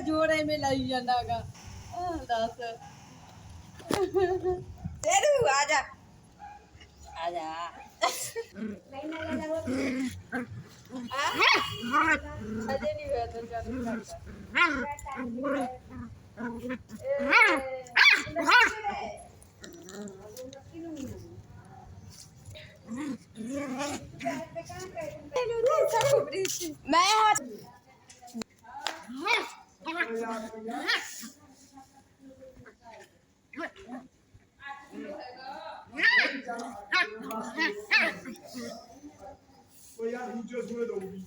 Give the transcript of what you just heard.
जोर है में लाई जानागा दस तेरू आजा आजा अजय नहीं हुआ तो चालू मैं यार नीचे सुने दोगी